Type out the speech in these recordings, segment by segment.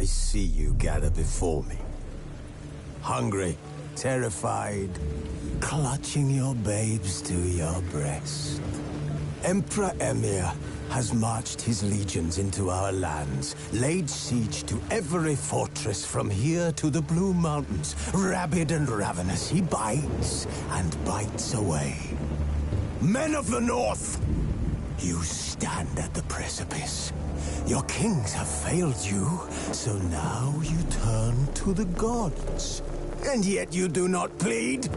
I see you gather before me. Hungry, terrified, clutching your babes to your breast. Emperor Emir has marched his legions into our lands, laid siege to every fortress from here to the Blue Mountains. Rabid and ravenous, he bites and bites away. Men of the North, you stand at the precipice. Your kings have failed you, so now you turn to the gods. And yet you do not plead.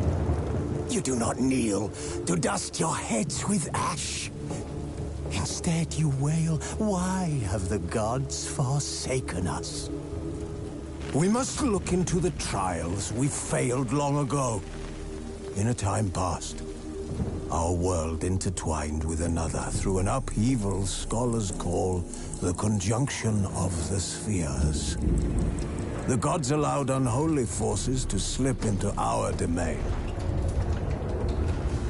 You do not kneel to dust your heads with ash. Instead you wail, why have the gods forsaken us? We must look into the trials we failed long ago. In a time past, our world intertwined with another through an upheaval scholars call the conjunction of the spheres. The gods allowed unholy forces to slip into our domain.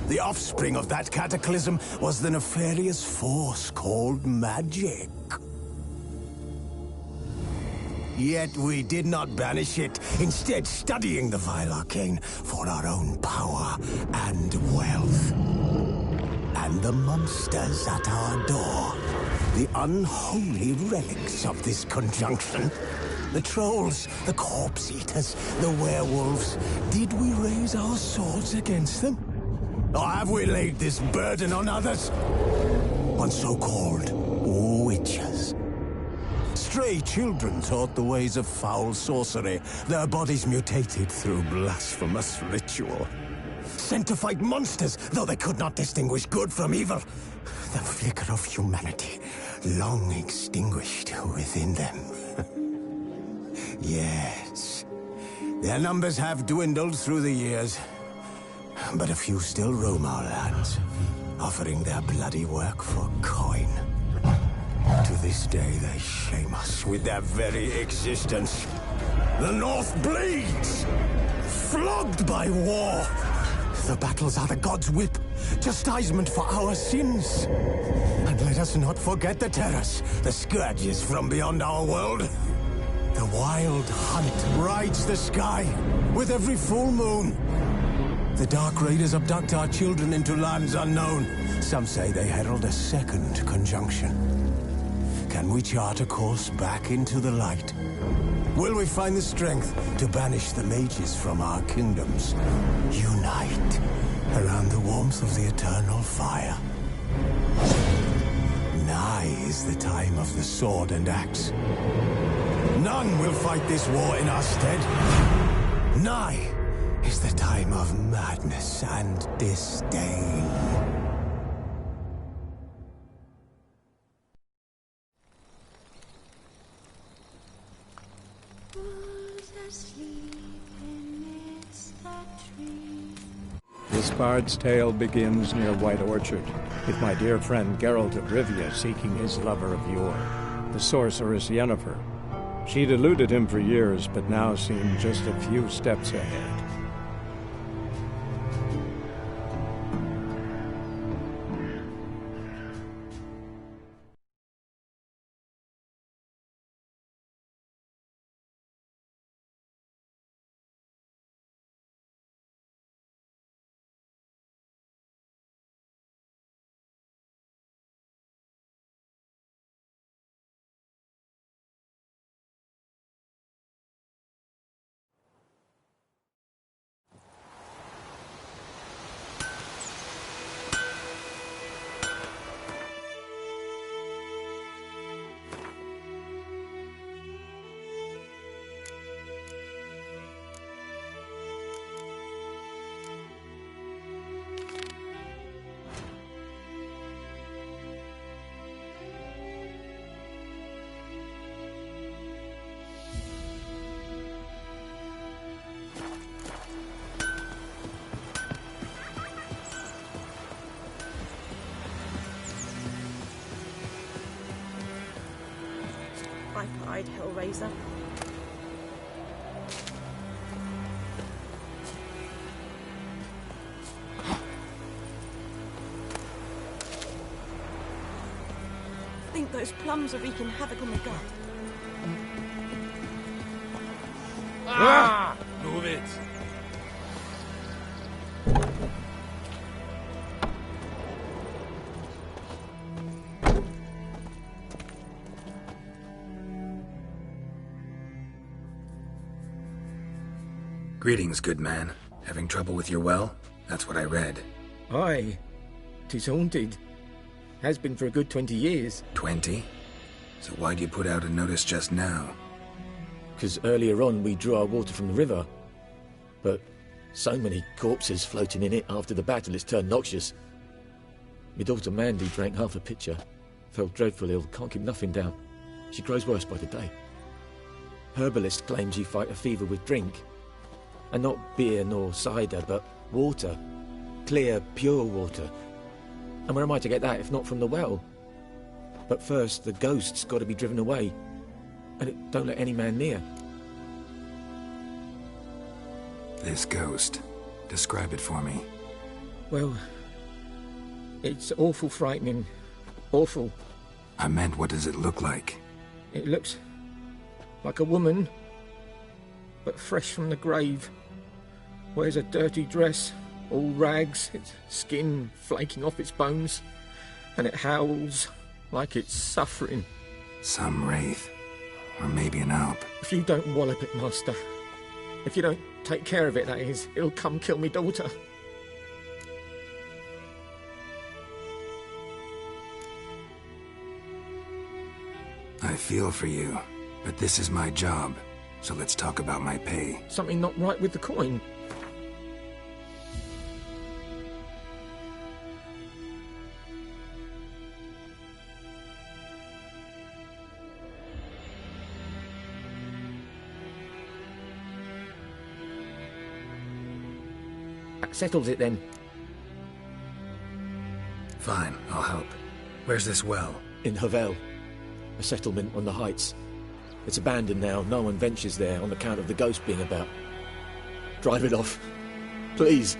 The offspring of that cataclysm was the nefarious force called magic. Yet we did not banish it, instead studying the vile arcane for our own power and wealth. And the monsters at our door, the unholy relics of this conjunction. The trolls, the corpse-eaters, the werewolves. Did we raise our swords against them? Or have we laid this burden on others? On so-called witches. Stray children taught the ways of foul sorcery, their bodies mutated through blasphemous ritual. Sent to fight monsters, though they could not distinguish good from evil. The flicker of humanity, long extinguished within them. Yes, their numbers have dwindled through the years. But a few still roam our lands, offering their bloody work for coin. To this day, they shame us with their very existence. The North bleeds, flogged by war. The battles are the gods' whip, chastisement for our sins. And let us not forget the terrors, the scourges from beyond our world. The wild hunt rides the sky with every full moon. The Dark Raiders abduct our children into lands unknown. Some say they herald a second conjunction. Can we chart a course back into the light? Will we find the strength to banish the mages from our kingdoms? Unite around the warmth of the eternal fire. Nigh is the time of the sword and axe. None will fight this war in our stead. Nigh is the time of madness and disdain. This bard's tale begins near White Orchard, with my dear friend Geralt of Rivia seeking his lover of yore, the sorceress Yennefer. She'd eluded him for years, but now seemed just a few steps ahead. Bright-eyed Hellraiser. I think those plums are wreaking havoc on the gut. Move it. Greetings, good man. Having trouble with your well? That's what I read. Aye. 'Tis haunted. Has been for a good 20 years. 20? So why'd you put out a notice just now? 'Cause earlier on we drew our water from the river. But so many corpses floating in it after the battle it's turned noxious. My daughter Mandy drank half a pitcher. Fell dreadful ill, can't keep nothing down. She grows worse by the day. Herbalist claims you fight a fever with drink. And not beer nor cider, but water. Clear, pure water. And where am I to get that if not from the well? But first, the ghost's got to be driven away. And it don't let any man near. This ghost. Describe it for me. Well, it's awful frightening. Awful. I meant, what does it look like? It looks like a woman, but fresh from the grave. Wears a dirty dress, all rags, its skin flaking off its bones, and it howls like it's suffering. Some wraith. Or maybe an alp. If you don't wallop it, master, if you don't take care of it, that is, it'll come kill me daughter. I feel for you, but this is my job, so let's talk about my pay. Something not right with the coin. That settles it then. Fine, I'll help. Where's this well? In Havel, a settlement on the heights. It's abandoned now. No one ventures there on account of the ghost being about. Drive it off, please.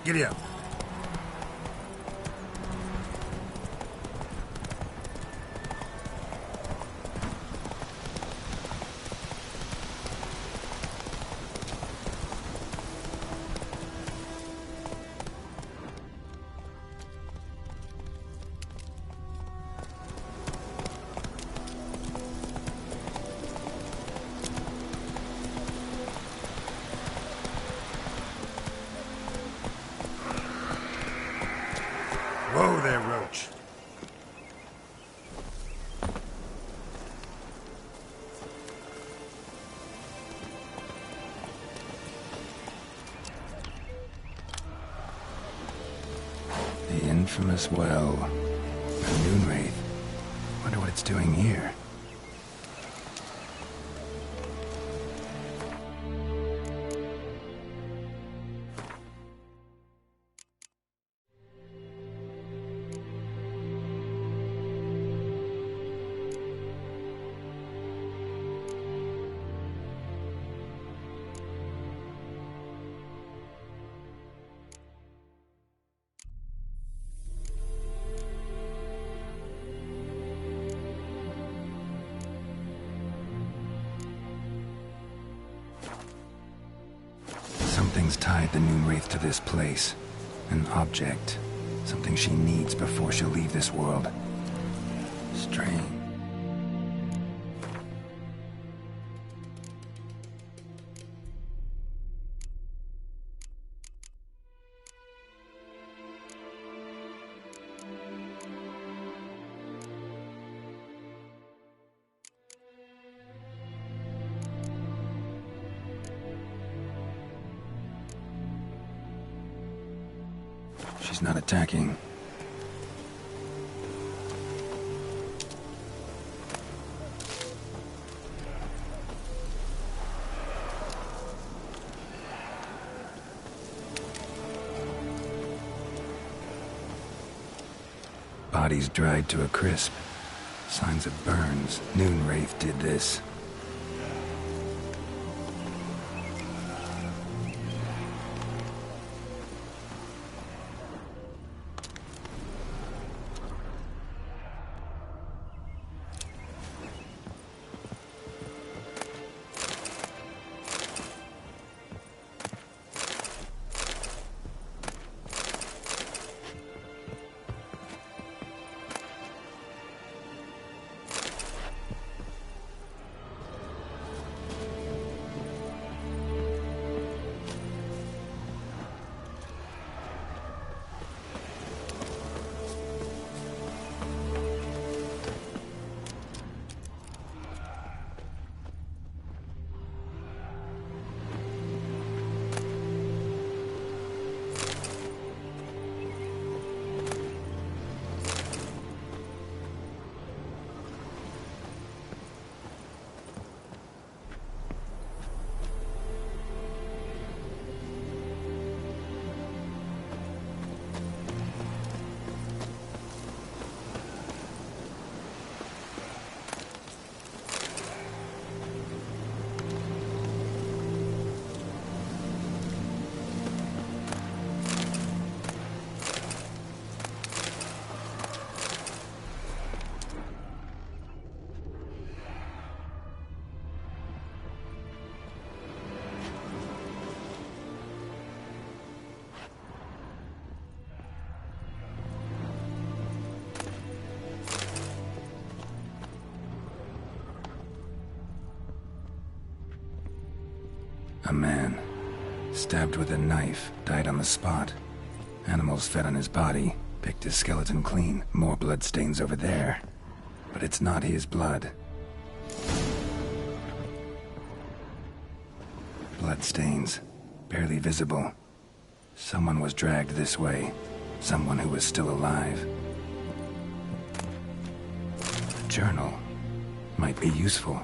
Giddy up. Whoa there, Roach. The infamous well. A Moonwraith. Wonder what it's doing here. Something's tied the Moonwraith to this place. An object. Something she needs before she'll leave this world. Strange. She's not attacking. bodies dried to a crisp. Signs of burns. Noonwraith did this. A man, stabbed with a knife, died on the spot. Animals fed on his body, picked his skeleton clean. More bloodstains over there. But it's not his blood. Bloodstains, barely visible. Someone was dragged this way. Someone who was still alive. A journal might be useful.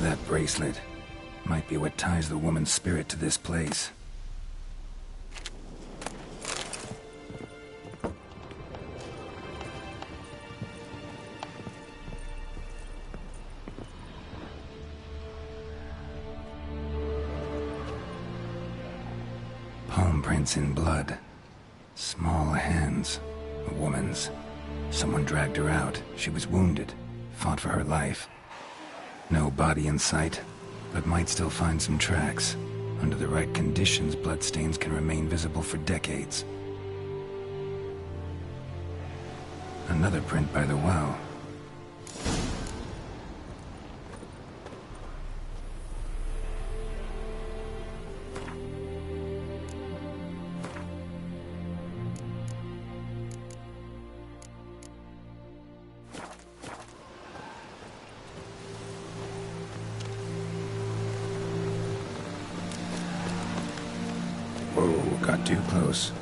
That bracelet might be what ties the woman's spirit to this place. Palm prints in blood. Small hands. A woman's. Someone dragged her out. She was wounded. Fought for her life. No body in sight, but might still find some tracks. Under the right conditions, bloodstains can remain visible for decades. Another print by the well. Whoa, got too close.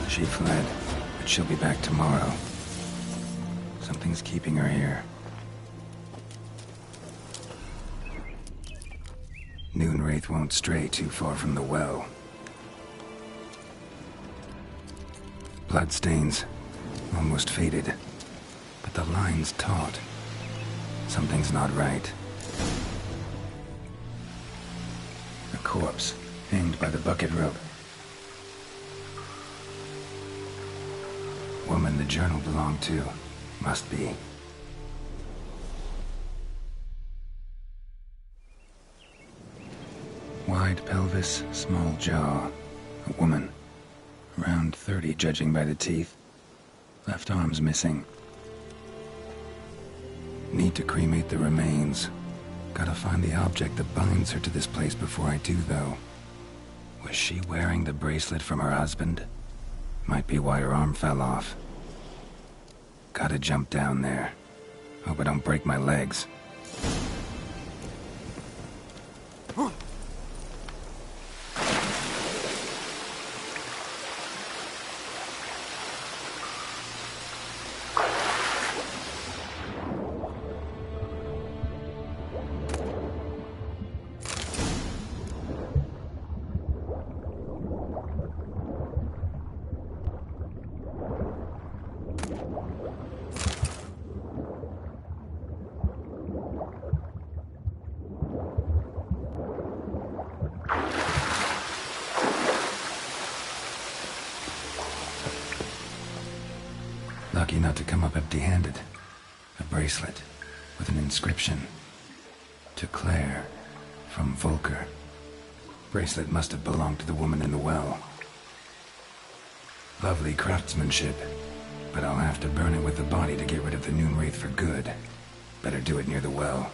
She fled, but she'll be back tomorrow. Something's keeping her here. Noonwraith won't stray too far from the well. Bloodstains, almost faded, but the line's taut. Something's not right. A corpse, hanged by the bucket rope. Woman the journal belonged to. Must be. Wide pelvis, small jaw. A woman. Around 30, judging by the teeth. Left arm's missing. Need to cremate the remains. Gotta find the object that binds her to this place before I do, though. Was she wearing the bracelet from her husband? Might be why her arm fell off. Gotta jump down there. Hope I don't break my legs. Lucky not to come up empty-handed. A bracelet with an inscription. To Claire, from Volker. Bracelet must have belonged to the woman in the well. Lovely craftsmanship, but I'll have to burn it with the body to get rid of the Noon Wraith for good. Better do it near the well.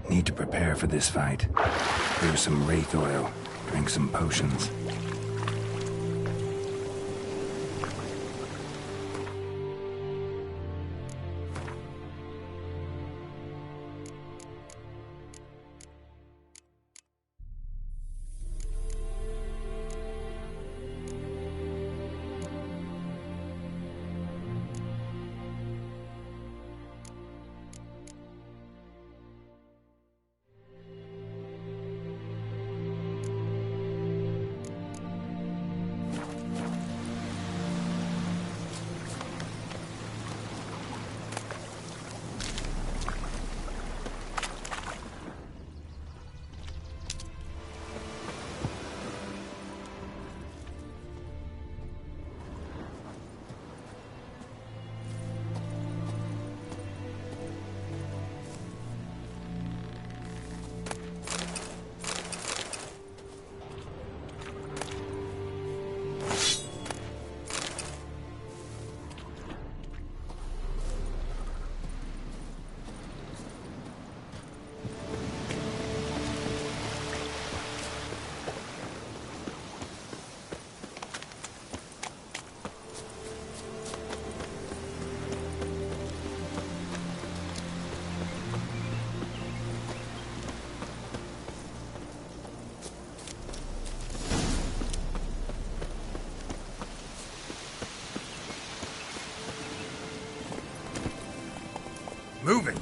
Need to prepare for this fight. Here's some wraith oil. Drink some potions. Move it!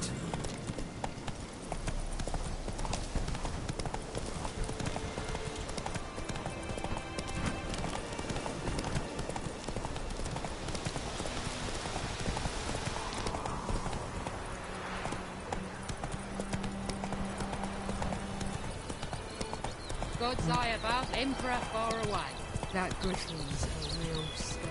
God's eye above, Emperor far away. That griffin's a real stench.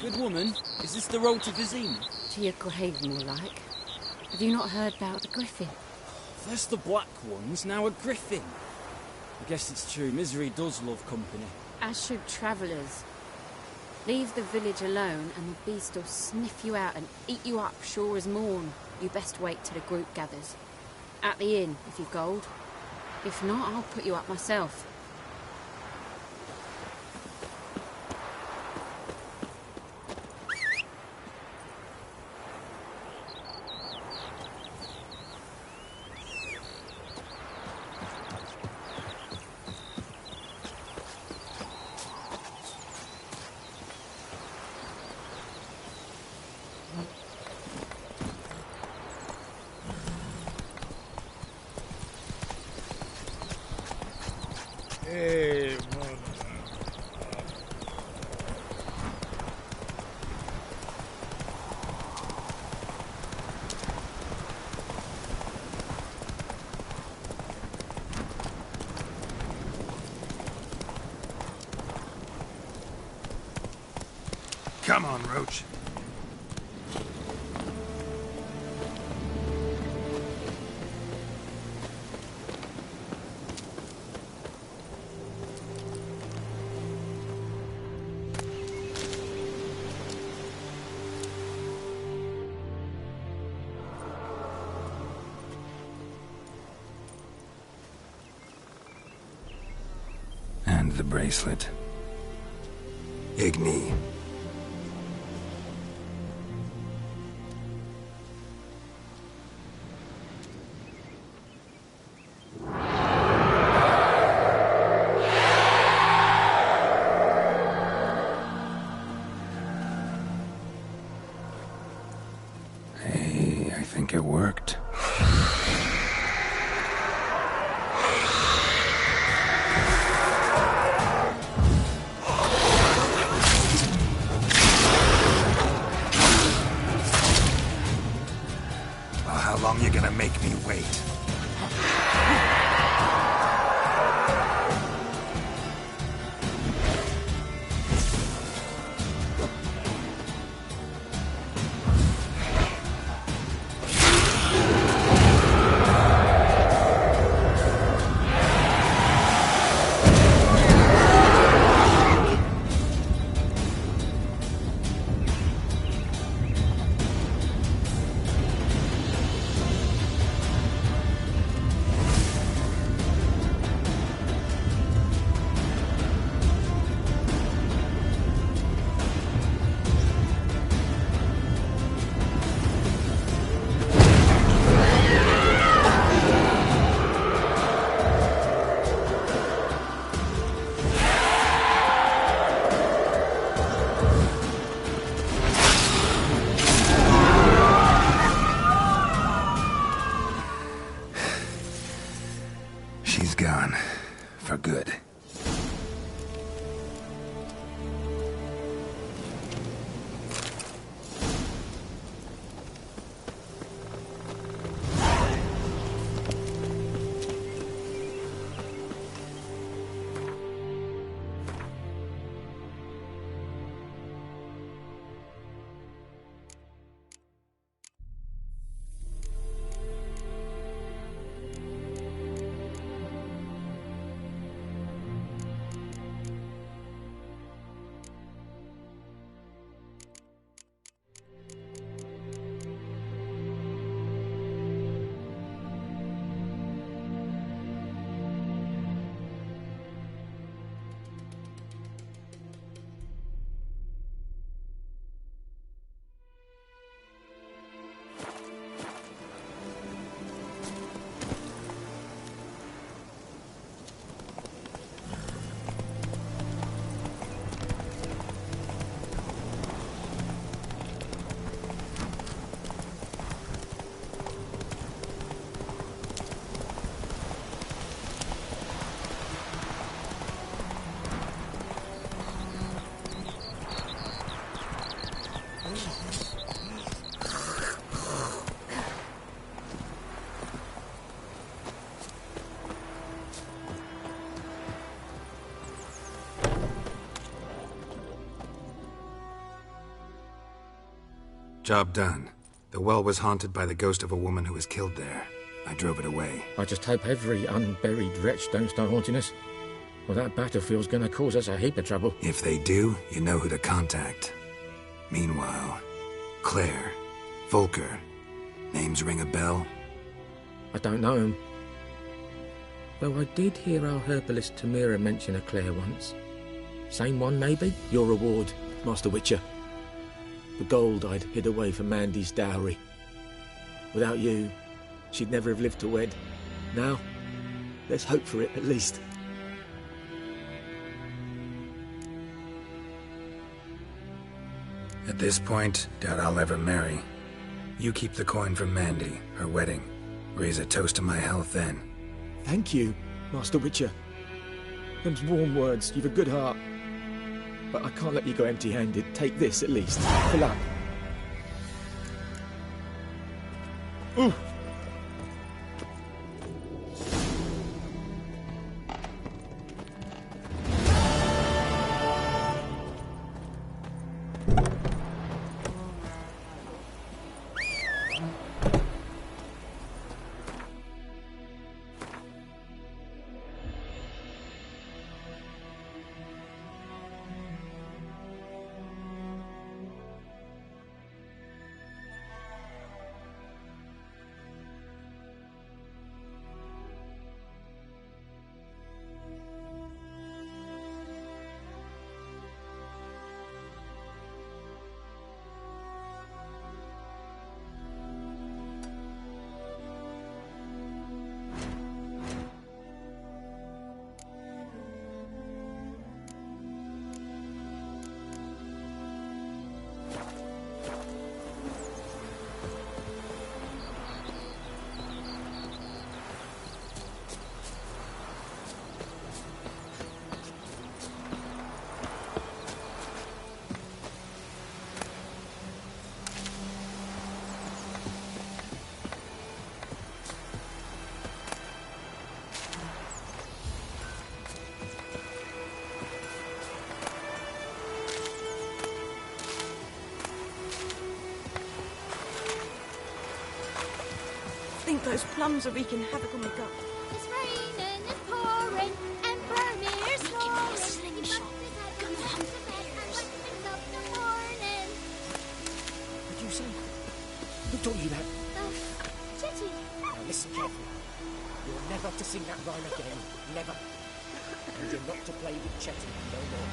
Good woman, is this the road to Vizima? To your grave, more like. Have you not heard about the griffin? First the black ones, now a griffin. I guess it's true, misery does love company. As should travellers. Leave the village alone and the beast will sniff you out and eat you up sure as morn. You best wait till the group gathers. At the inn, if you've gold. If not, I'll put you up myself. Hey, mother. Come on, Roach. And the bracelet. Igni. Hey, I think it worked. How long you gonna make me wait? Job done. The well was haunted by the ghost of a woman who was killed there. I drove it away. I just hope every unburied wretch don't start haunting us. Well, that battlefield's gonna cause us a heap of trouble. If they do, you know who to contact. Meanwhile, Claire, Volker, names ring a bell? I don't know him. Though I did hear our herbalist Tamira mention a Claire once. Same one, maybe? Your reward, Master Witcher. The gold I'd hid away for Mandy's dowry. Without you, she'd never have lived to wed. Now, let's hope for it at least. At this point, doubt I'll ever marry. You keep the coin from Mandy, her wedding. Raise a toast to my health then. Thank you, Master Witcher. Them's warm words, you've a good heart. But I can't let you go empty-handed. Take this at least. Fill up. Ooh. I think those plums are wreaking havoc on the gut. It's raining, it's pouring, and Bernie's snoring. Slingshot. Gonna hump the morning. What did you say? Who told you that? Chetty. Now listen carefully. You're never to sing that rhyme again. Never. And you're not to play with Chetty no more.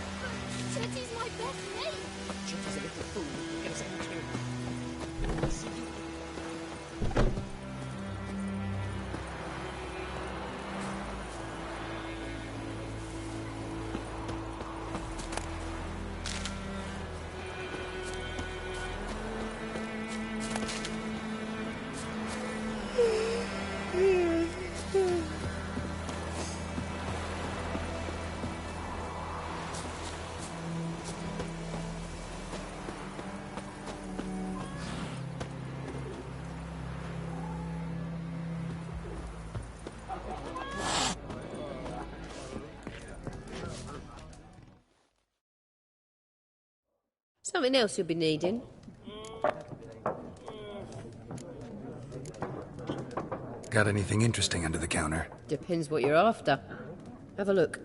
Chetty's my best mate. Chetty's a little fool who gets killed. See you. Something else you'll be needing. Got anything interesting under the counter? Depends what you're after. Have a look.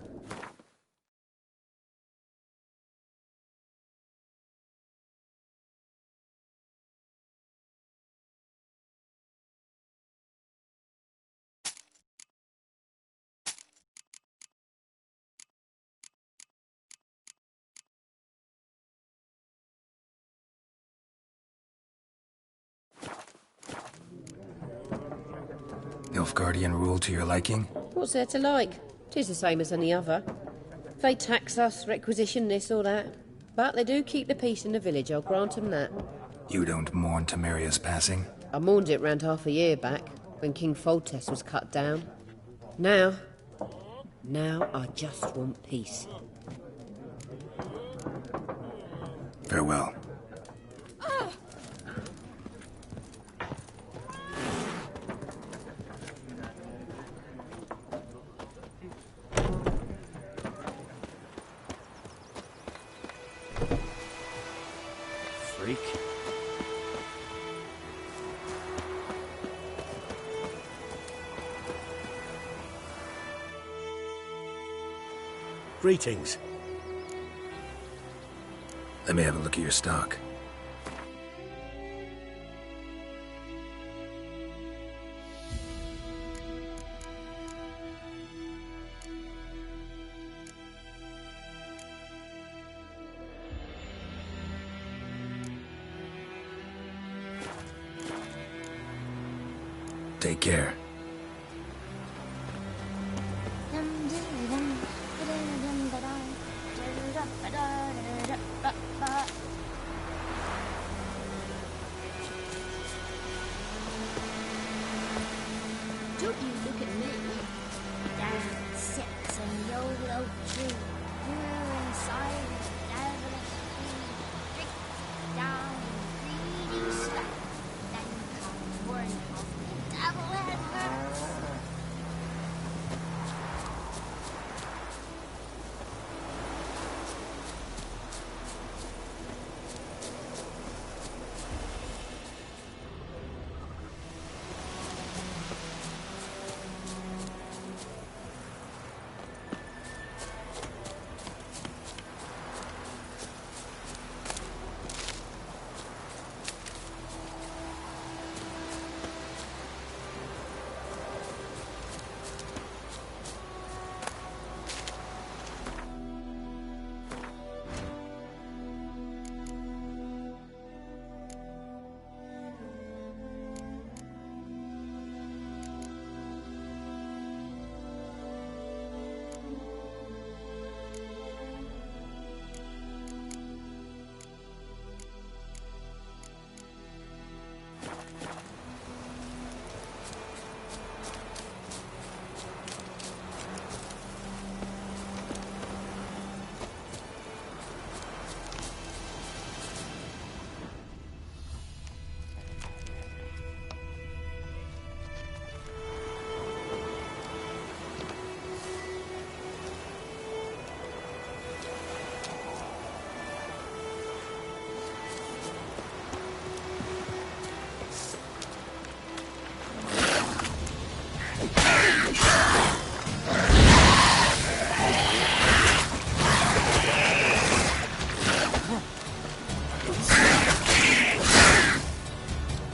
Nilfgaardian rule to your liking? What's there to like? 'Tis the same as any other. They tax us, requisition this or that. But they do keep the peace in the village, I'll grant 'em that. You don't mourn Tamiria's passing? I mourned it round half a year back, when King Foltest was cut down. Now I just want peace. Farewell. Freak. Greetings. Let me have a look at your stock. Take care. Don't you look at me. Down sits a YOLO tree. You're inside a devilish tree. Drink down greedy stuff. Then comes one of the devil headers.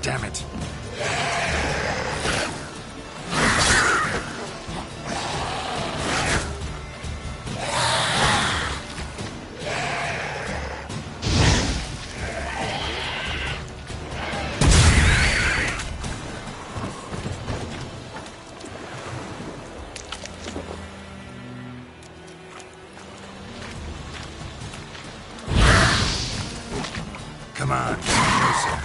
Damn it. Come on, closer.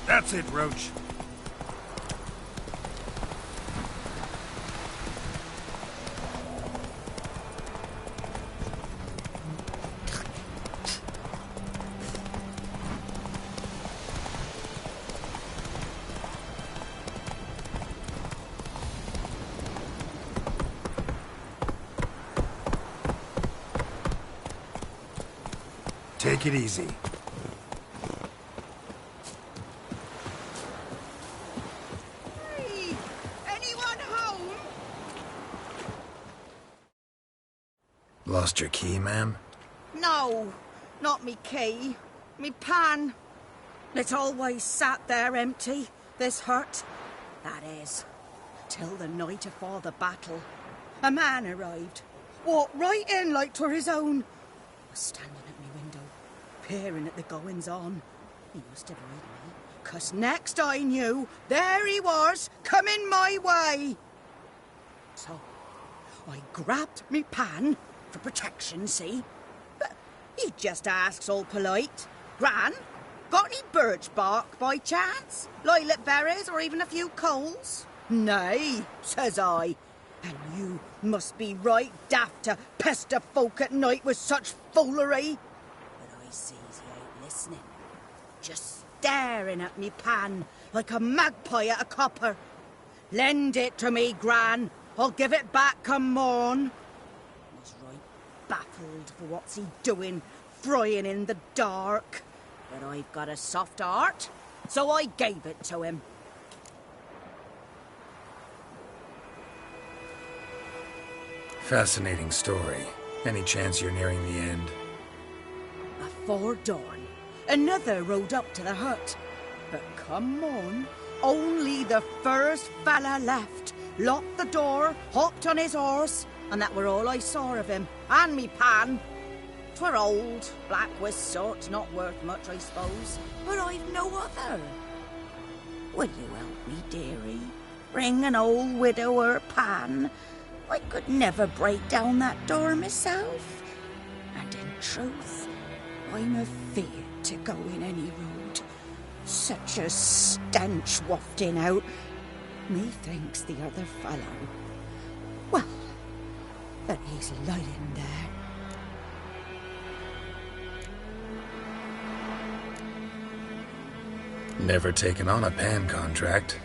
That's it, Roach. Take it easy. Lost your key, ma'am? No, not me key. Me pan. It always sat there empty, this hut. That is, till the night afore the battle. A man arrived, walked right in like 'twere his own. Was standing at me window, peering at the goings-on. He must have heard me, 'cause next I knew, there he was, coming my way. So, I grabbed me pan, for protection, see? But he just asks all polite, Gran, got any birch bark by chance? Lilac berries or even a few coals? Nay, says I. And you must be right daft to pester folk at night with such foolery. But I sees he ain't listening. Just staring at me pan like a magpie at a copper. Lend it to me, Gran. I'll give it back come morn. Was right baffled for what's he doing, frying in the dark. But I've got a soft heart, so I gave it to him. Fascinating story. Any chance you're nearing the end? Before dawn, another rode up to the hut. But come on, only the first fella left. Locked the door, hopped on his horse, and that were all I saw of him. And me pan. 'Twere old, black-wist sort, not worth much, I suppose. But I've no other. Will you help me, dearie? Bring an old widower pan. I could never break down that door myself. And in truth, I'm afeard to go in any road. Such a stench wafting out. Methinks the other fellow, well, that he's lying there. Never taken on a pan contract.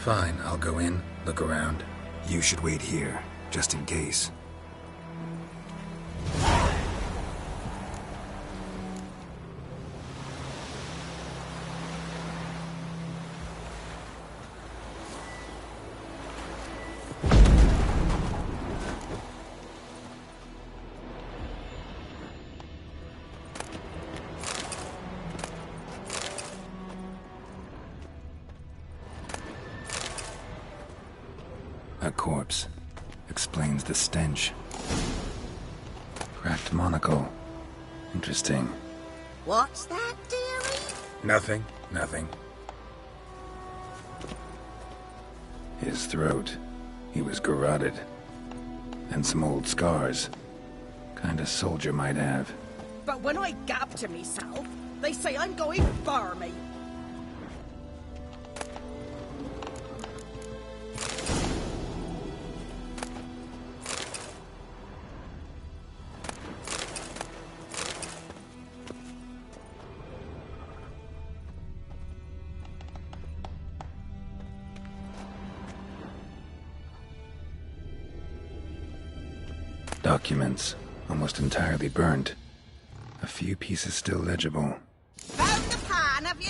Fine, I'll go in, look around. You should wait here, just in case. A corpse. Explains the stench. Cracked monocle. Interesting. What's that, dearie? Nothing. His throat. He was garroted. And some old scars. Kind of soldier might have. But when I gab to myself, they say I'm going barmy. Documents. Almost entirely burnt. A few pieces still legible. Found the pan, have ye?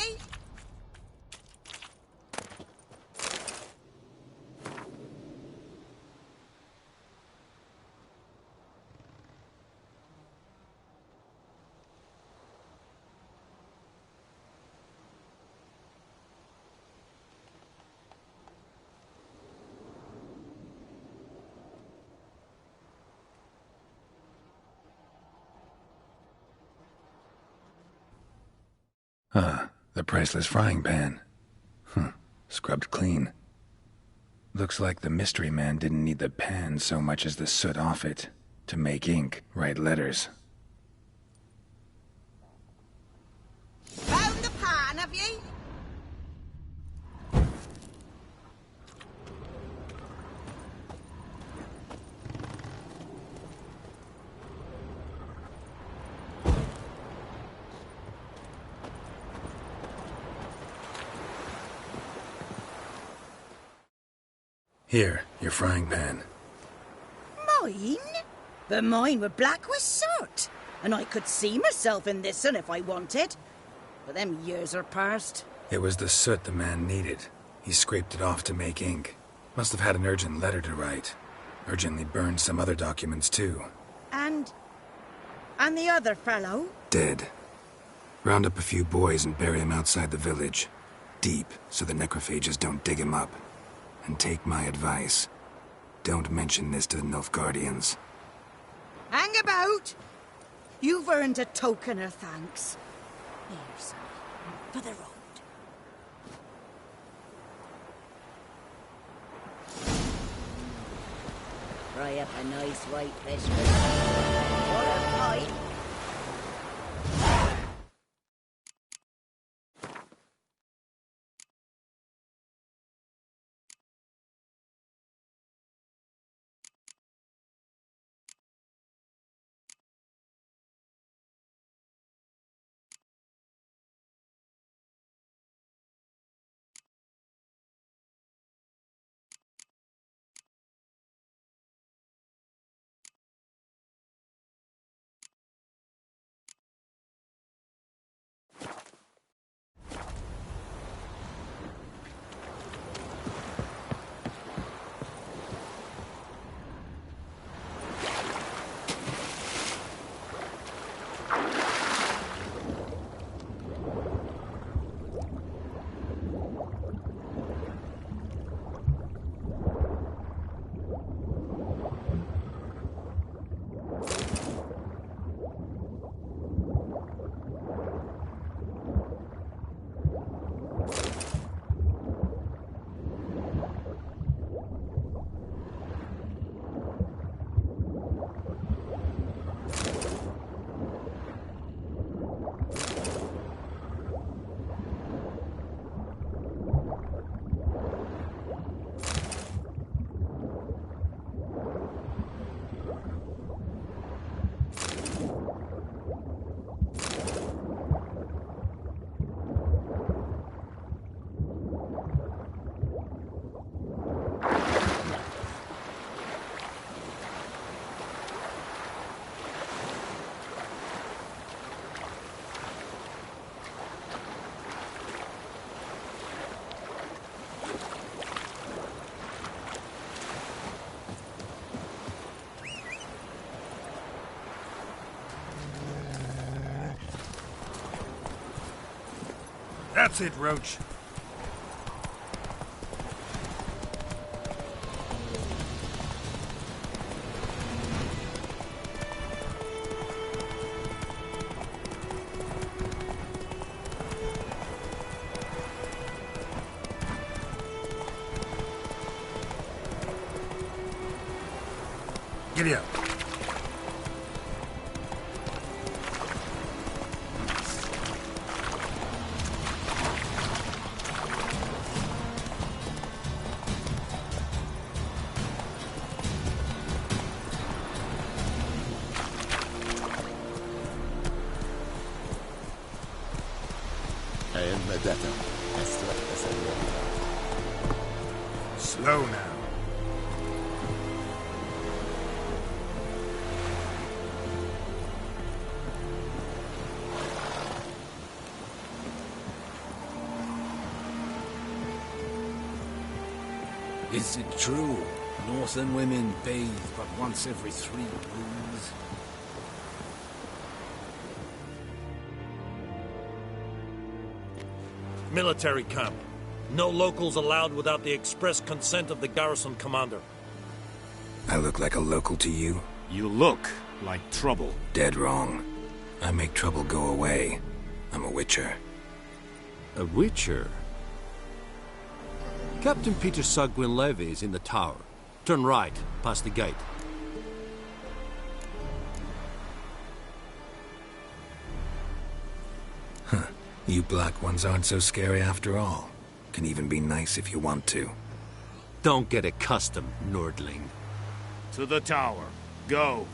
The priceless frying pan. Scrubbed clean. Looks like the mystery man didn't need the pan so much as the soot off it to make ink, write letters. Found the pan, have ye? Here, your frying pan. Mine? But mine were black with soot, and I could see myself in this one if I wanted. But them years are past. It was the soot the man needed. He scraped it off to make ink. Must have had an urgent letter to write. Urgently burned some other documents too. And the other fellow? Dead. Round up a few boys and bury him outside the village. Deep, so the necrophages don't dig him up. And take my advice. Don't mention this to the Nilfgaardians. Hang about! You've earned a token of thanks. Here, son, for the road. Fry up a nice white fish for what a pipe. That's it, Roach. Cheerio. Slow now. Is it true? Northern women bathe but once every 3 moons? Military camp. No locals allowed without the express consent of the garrison commander. I look like a local to you? You look like trouble. Dead wrong. I make trouble go away. I'm a witcher. A witcher? Captain Peter Sagwin Levy is in the tower. Turn right, past the gate. Huh. You black ones aren't so scary after all. Can even be nice if you want to. Don't get accustomed, Nordling. To the tower. Go.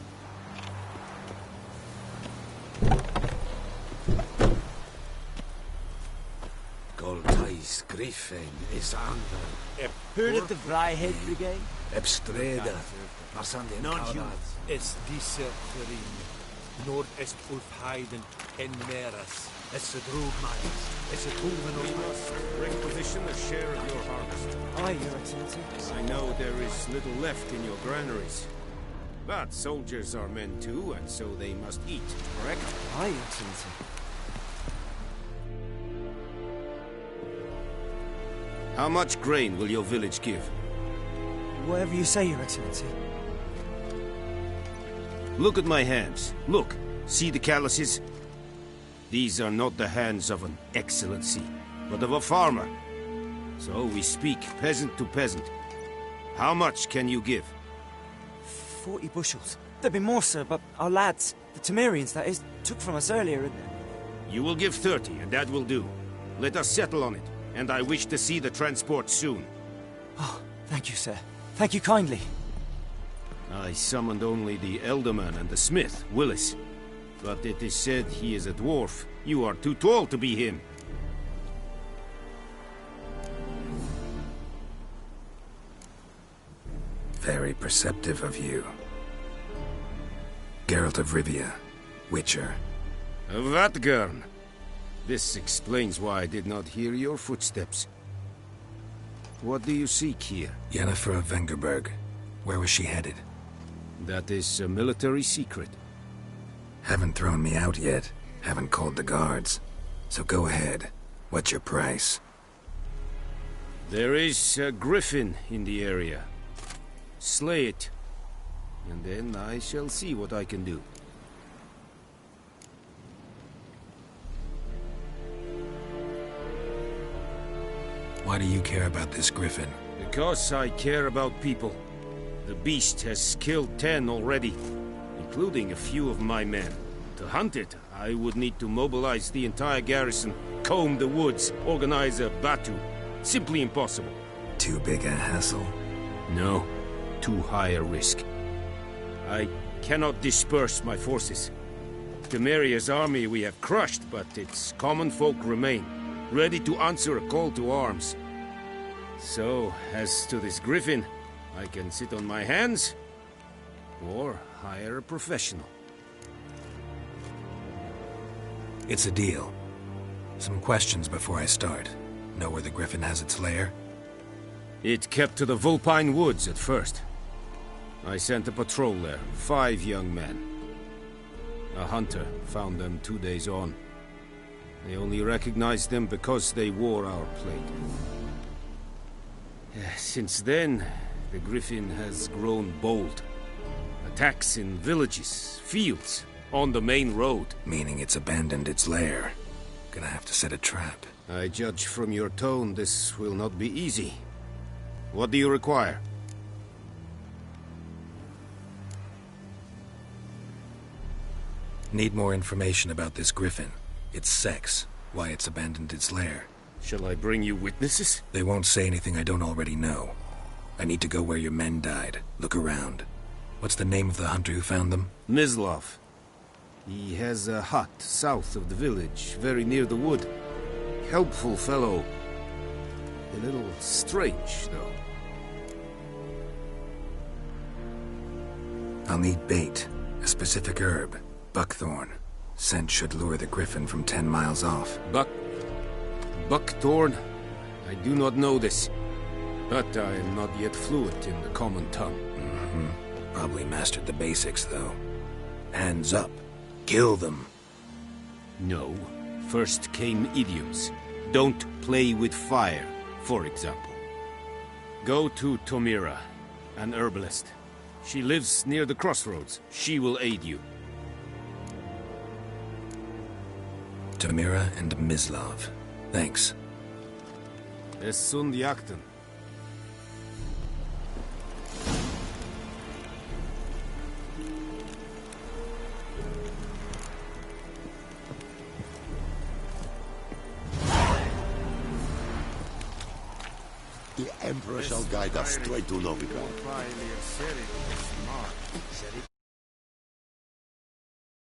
Goltais Griffin is anger. Heard of the Vryhead Brigade? Ebstreda. Not you. Es diserterin. Nord est Ulfheiden en Meras. Es Drugmines. Es Tulven We must requisition a share of your harvest. Aye, Your Excellency. I know there is little left in your granaries. But soldiers are men too, and so they must eat, correct? Aye, Your Excellency. How much grain will your village give? Whatever you say, Your Excellency. Look at my hands. Look. See the calluses? These are not the hands of an excellency, but of a farmer. So we speak peasant to peasant. How much can you give? 40 bushels. There'd be more, sir, but our lads, the Temerians, that is, took from us earlier and... You will give 30, and that will do. Let us settle on it, and I wish to see the transport soon. Oh, thank you, sir. Thank you kindly. I summoned only the Elderman and the smith, Willis. But it is said he is a dwarf. You are too tall to be him. Very perceptive of you. Geralt of Rivia, Witcher. Vatgern. This explains why I did not hear your footsteps. What do you seek here? Yennefer of Vengerberg. Where was she headed? That is a military secret. Haven't thrown me out yet. Haven't called the guards. So go ahead. What's your price? There is a griffin in the area. Slay it. And then I shall see what I can do. Why do you care about this griffin? Because I care about people. The beast has killed 10 already, including a few of my men. To hunt it, I would need to mobilize the entire garrison, comb the woods, organize a batu. Simply impossible. Too big a hassle? No, too high a risk. I cannot disperse my forces. Temeria's army we have crushed, but its common folk remain, ready to answer a call to arms. So, as to this griffin, I can sit on my hands, or hire a professional. It's a deal. Some questions before I start. Know where the griffin has its lair? It kept to the Vulpine Woods at first. I sent a patrol there, 5 young men. A hunter found them 2 days on. They only recognized them because they wore our plate. Since then, the griffin has grown bold. Attacks in villages, fields, on the main road. Meaning it's abandoned its lair. Gonna have to set a trap. I judge from your tone this will not be easy. What do you require? Need more information about this griffin. Its sex, why it's abandoned its lair. Shall I bring you witnesses? They won't say anything I don't already know. I need to go where your men died. Look around. What's the name of the hunter who found them? Mislav. He has a hut south of the village, very near the wood. Helpful fellow. A little strange, though. I'll need bait. A specific herb. Buckthorn. Scent should lure the griffin from 10 miles off. Buckthorn? I do not know this. But I am not yet fluent in the common tongue. Probably mastered the basics, though. Hands up. Kill them. No. First came idioms. Don't play with fire, for example. Go to Tomira, an herbalist. She lives near the crossroads. She will aid you. Tomira and Mislav. Thanks. Es sunt jakten. The Emperor shall guide us straight to Novigrad.